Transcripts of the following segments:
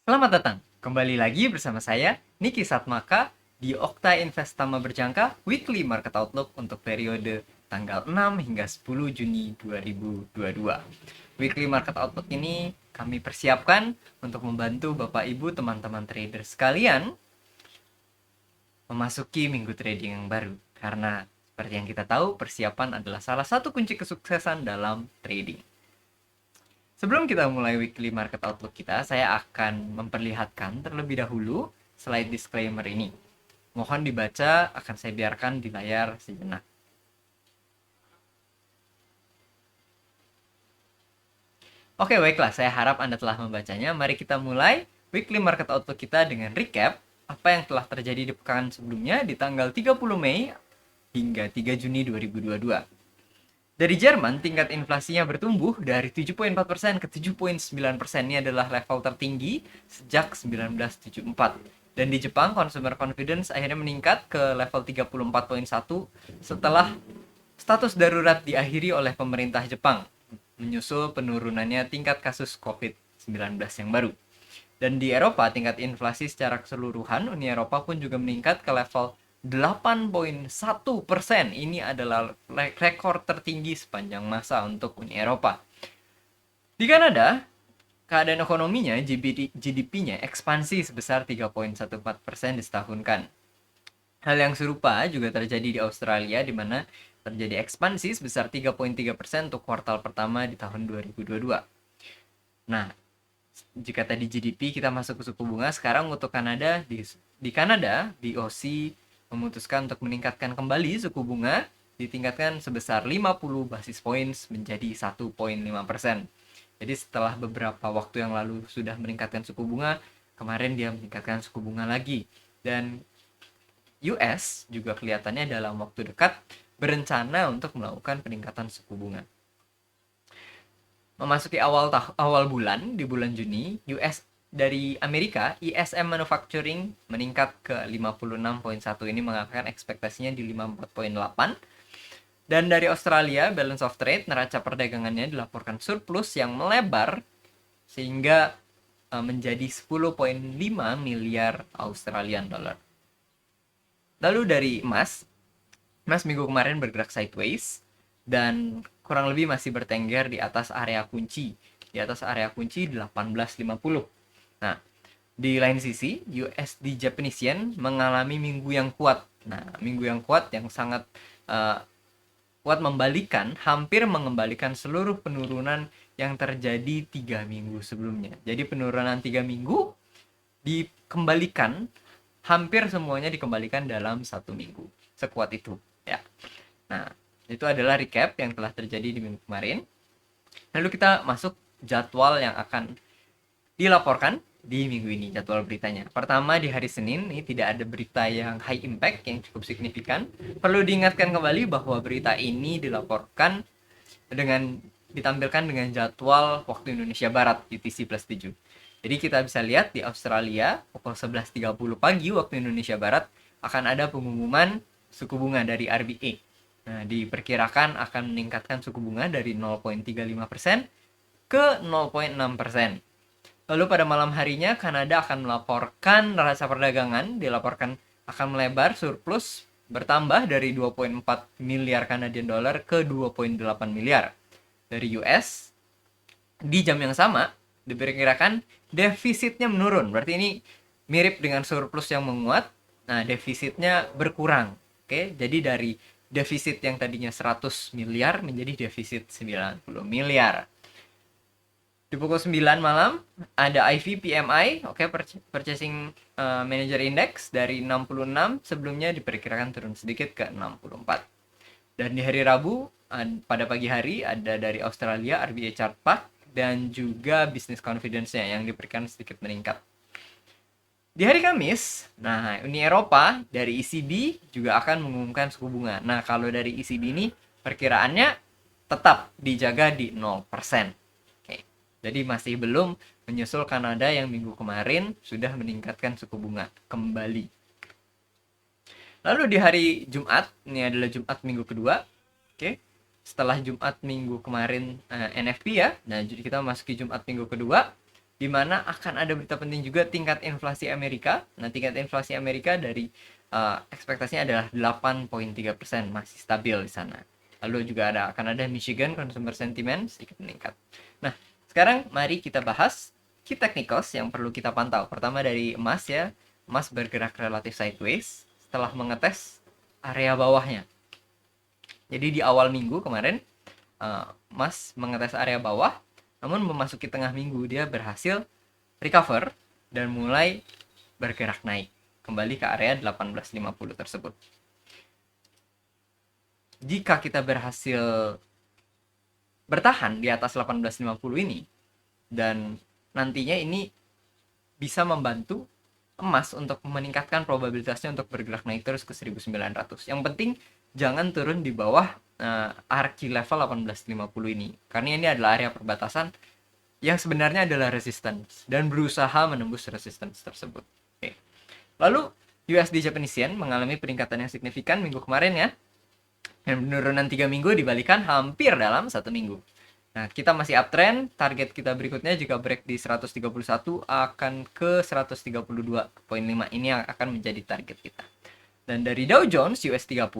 Selamat datang, kembali lagi bersama saya, Niki Satmaka, di Okta Investama Berjangka Weekly Market Outlook untuk periode tanggal 6 hingga 10 Juni 2022. Weekly Market Outlook ini kami persiapkan untuk membantu Bapak Ibu teman-teman trader sekalian memasuki minggu trading yang baru. Karena seperti yang kita tahu, persiapan adalah salah satu kunci kesuksesan dalam trading. Sebelum kita mulai weekly market outlook kita, saya akan memperlihatkan terlebih dahulu slide disclaimer ini. Mohon dibaca, akan saya biarkan di layar sejenak. Oke, baiklah, saya harap Anda telah membacanya. Mari kita mulai weekly market outlook kita dengan recap apa yang telah terjadi di pekan sebelumnya di tanggal 30 Mei hingga 3 Juni 2022. Dari Jerman, tingkat inflasinya bertumbuh dari 7,4% ke 7,9%. Ini adalah level tertinggi sejak 1974. Dan di Jepang, consumer confidence akhirnya meningkat ke level 34,1 setelah status darurat diakhiri oleh pemerintah Jepang, menyusul penurunannya tingkat kasus COVID-19 yang baru. Dan di Eropa, tingkat inflasi secara keseluruhan Uni Eropa pun juga meningkat ke level 8,1%. Ini adalah rekor tertinggi sepanjang masa untuk Uni Eropa. Di Kanada, keadaan ekonominya, GDP-nya ekspansi sebesar 3,14% disetahunkan. Hal yang serupa juga terjadi di Australia, di mana terjadi ekspansi sebesar 3,3% untuk kuartal pertama di tahun 2022. Nah, jika tadi GDP kita masuk ke suku bunga, sekarang untuk Kanada, di Kanada, BOC memutuskan untuk meningkatkan kembali suku bunga, ditingkatkan sebesar 50 basis points menjadi 1,5%. Jadi setelah beberapa waktu yang lalu sudah meningkatkan suku bunga, kemarin dia meningkatkan suku bunga lagi. Dan US juga kelihatannya dalam waktu dekat berencana untuk melakukan peningkatan suku bunga. Memasuki awal bulan, di bulan Juni, US dari Amerika, ISM Manufacturing meningkat ke 56,1. Ini mengangkat ekspektasinya di 54,8. Dan dari Australia, balance of trade, neraca perdagangannya dilaporkan surplus yang melebar sehingga menjadi 10,5 miliar Australian dollar. Lalu dari emas minggu kemarin bergerak sideways dan kurang lebih masih bertengger di atas area kunci. Di atas area kunci 1850. Nah, di lain sisi, USD Japanese Yen mengalami minggu yang kuat. Nah, minggu yang kuat yang sangat kuat hampir mengembalikan seluruh penurunan yang terjadi 3 minggu sebelumnya. Jadi penurunan 3 minggu dikembalikan, hampir semuanya dikembalikan dalam 1 minggu. Sekuat itu, ya. Nah, itu adalah recap yang telah terjadi di minggu kemarin. Lalu kita masuk jadwal yang akan dilaporkan di minggu ini, jadwal beritanya. Pertama, di hari Senin ini tidak ada berita yang high impact, yang cukup signifikan. Perlu diingatkan kembali bahwa berita ini ditampilkan dengan jadwal waktu Indonesia Barat, UTC plus 7. Jadi kita bisa lihat di Australia pukul 11.30 pagi waktu Indonesia Barat akan ada pengumuman suku bunga dari RBA. Nah, diperkirakan akan meningkatkan suku bunga dari 0,35% ke 0,6%. Lalu pada malam harinya, Kanada akan melaporkan neraca perdagangan, dilaporkan akan melebar surplus bertambah dari 2,4 miliar Canadian dollar ke 2,8 miliar. Dari US, di jam yang sama, diperkirakan defisitnya menurun. Berarti ini mirip dengan surplus yang menguat. Nah, defisitnya berkurang. Oke, jadi dari defisit yang tadinya 100 miliar menjadi defisit 90 miliar. Di pukul 9 malam ada IV PMI, Purchasing Manager Index dari 66 sebelumnya diperkirakan turun sedikit ke 64. Dan di hari Rabu pada pagi hari ada dari Australia RBA Chart Pack dan juga business confidence-nya yang diperkirakan sedikit meningkat. Di hari Kamis, nah Uni Eropa dari ECB juga akan mengumumkan suku bunga. Nah, kalau dari ECB ini perkiraannya tetap dijaga di 0%. Oke. Jadi masih belum menyusul Kanada yang minggu kemarin sudah meningkatkan suku bunga kembali. Lalu di hari Jumat, ini adalah Jumat minggu kedua. Oke. Setelah Jumat minggu kemarin NFP ya. Nah, jadi kita masuki Jumat minggu kedua. di mana akan ada berita penting juga tingkat inflasi Amerika. Nah, tingkat inflasi Amerika dari ekspektasinya adalah 8,3%, masih stabil di sana. Lalu juga akan ada Michigan Consumer Sentiment sedikit meningkat. Nah, sekarang mari kita bahas key technicals yang perlu kita pantau. Pertama dari emas ya. Emas bergerak relatif sideways setelah mengetes area bawahnya. Jadi di awal minggu kemarin emas mengetes area bawah, namun memasuki tengah minggu dia berhasil recover dan mulai bergerak naik kembali ke area 1850 tersebut. Jika kita berhasil bertahan di atas 1850 ini, dan nantinya ini bisa membantu emas untuk meningkatkan probabilitasnya untuk bergerak naik terus ke 1900. Yang penting jangan turun di bawah arki level 1850 ini, karena ini adalah area perbatasan yang sebenarnya adalah resistance dan berusaha menembus resistance tersebut. Oke. Lalu USD Japanese Yen mengalami peningkatan yang signifikan minggu kemarin ya, dan penurunan 3 minggu dibalikan hampir dalam 1 minggu. Nah, kita masih uptrend, target kita berikutnya jika break di 131 akan ke 132,5. Ini yang akan menjadi target kita. Dan dari Dow Jones US 30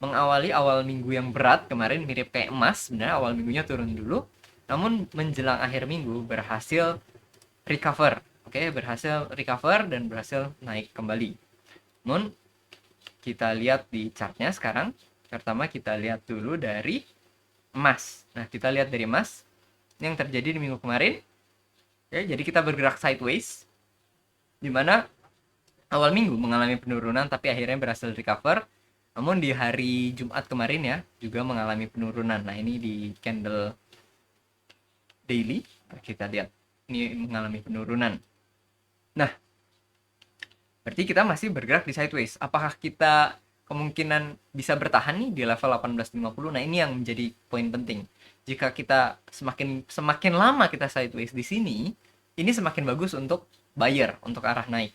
mengawali awal minggu yang berat kemarin mirip kayak emas, sebenarnya awal minggunya turun dulu, namun menjelang akhir minggu berhasil recover. Oke, berhasil recover dan berhasil naik kembali. Namun kita lihat di chartnya sekarang. Pertama kita lihat dulu dari emas. Nah, kita lihat dari emas yang terjadi di minggu kemarin. Ya, jadi kita bergerak sideways, di mana awal minggu mengalami penurunan tapi akhirnya berhasil recover. Namun di hari Jumat kemarin ya juga mengalami penurunan. Nah, ini di candle daily kita lihat ini mengalami penurunan. Nah, berarti kita masih bergerak di sideways. Apakah kita kemungkinan bisa bertahan nih di level 1850? Nah, ini yang menjadi poin penting. Jika kita semakin lama kita sideways di sini, ini semakin bagus untuk buyer, untuk arah naik.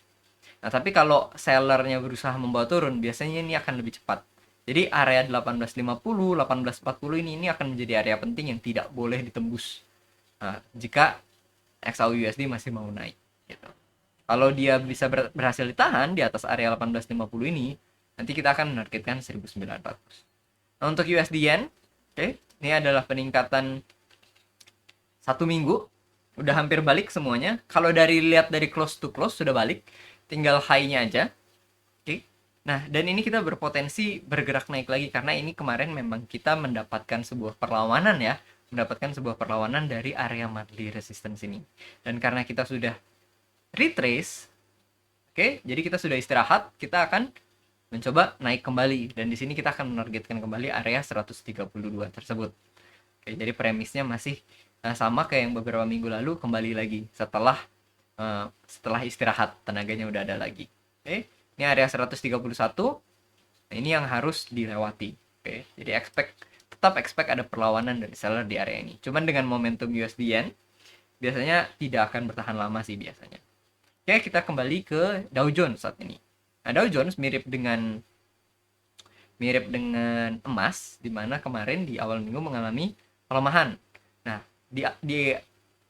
Nah, tapi kalau sellernya berusaha membawa turun, biasanya ini akan lebih cepat. Jadi area 1850, 1840 ini akan menjadi area penting yang tidak boleh ditembus. Nah, jika XAU USD masih mau naik gitu. Kalau dia bisa berhasil ditahan di atas area 1850 ini, nanti kita akan menargetkan 1900. Nah, untuk USD Yen, oke, ini adalah peningkatan 1 minggu, udah hampir balik semuanya. Kalau lihat dari close to close sudah balik, tinggal high-nya aja. Oke. Nah, dan ini kita berpotensi bergerak naik lagi karena ini kemarin memang kita mendapatkan sebuah perlawanan ya, mendapatkan sebuah perlawanan dari area monthly resistance ini. Dan karena kita sudah retrace, oke, jadi kita sudah istirahat, kita akan mencoba naik kembali, dan di sini kita akan menargetkan kembali area 132 tersebut. Oke, jadi premisnya masih sama kayak yang beberapa minggu lalu, kembali lagi setelah istirahat, tenaganya udah ada lagi. Oke, ini area 131. Nah, ini yang harus dilewati. Oke, jadi tetap expect ada perlawanan dari seller di area ini. Cuman dengan momentum USD Yen biasanya tidak akan bertahan lama sih biasanya. Oke, kita kembali ke Dow Jones saat ini. Nah, Dow Jones mirip dengan emas, di mana kemarin di awal minggu mengalami pelemahan. Nah, di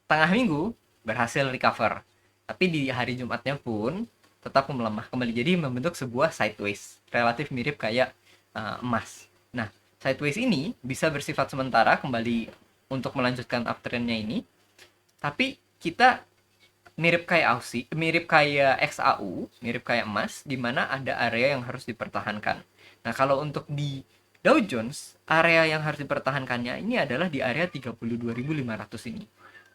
tengah minggu berhasil recover. Tapi di hari Jumatnya pun tetap melemah kembali. Jadi membentuk sebuah sideways, relatif mirip kayak emas. Nah, sideways ini bisa bersifat sementara kembali untuk melanjutkan uptrendnya ini. Tapi kita mirip kayak XAU, mirip kayak emas, di mana ada area yang harus dipertahankan. Nah, kalau untuk di Dow Jones, area yang harus dipertahankannya ini adalah di area 32.500 ini.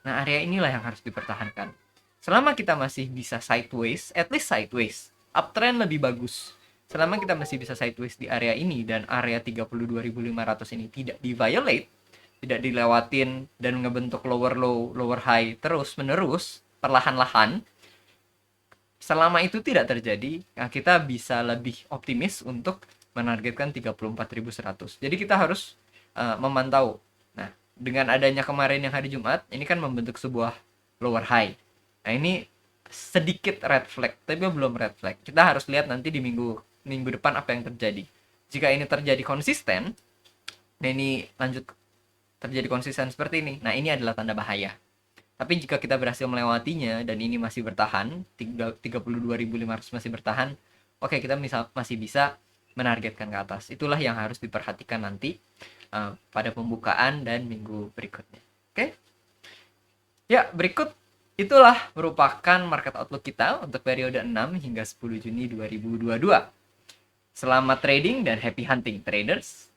Nah, area inilah yang harus dipertahankan. Selama kita masih bisa sideways, at least sideways, uptrend lebih bagus. Selama kita masih bisa sideways di area ini dan area 32.500 ini tidak di-violate, tidak dilewatin dan ngebentuk lower low, lower high terus menerus, perlahan-lahan, selama itu tidak terjadi, nah kita bisa lebih optimis untuk menargetkan 34.100. Jadi kita harus memantau. Nah, dengan adanya kemarin yang hari Jumat, ini kan membentuk sebuah lower high. Nah, ini sedikit red flag, tapi belum red flag. Kita harus lihat nanti di minggu depan apa yang terjadi. Jika ini terjadi konsisten, nah ini lanjut terjadi konsisten seperti ini, nah ini adalah tanda bahaya. Tapi jika kita berhasil melewatinya dan ini masih bertahan, 32.500 masih bertahan, oke, kita masih bisa menargetkan ke atas. Itulah yang harus diperhatikan nanti pada pembukaan dan minggu berikutnya. Oke. Ya, berikut itulah merupakan market outlook kita untuk periode 6 hingga 10 Juni 2022. Selamat trading dan happy hunting traders.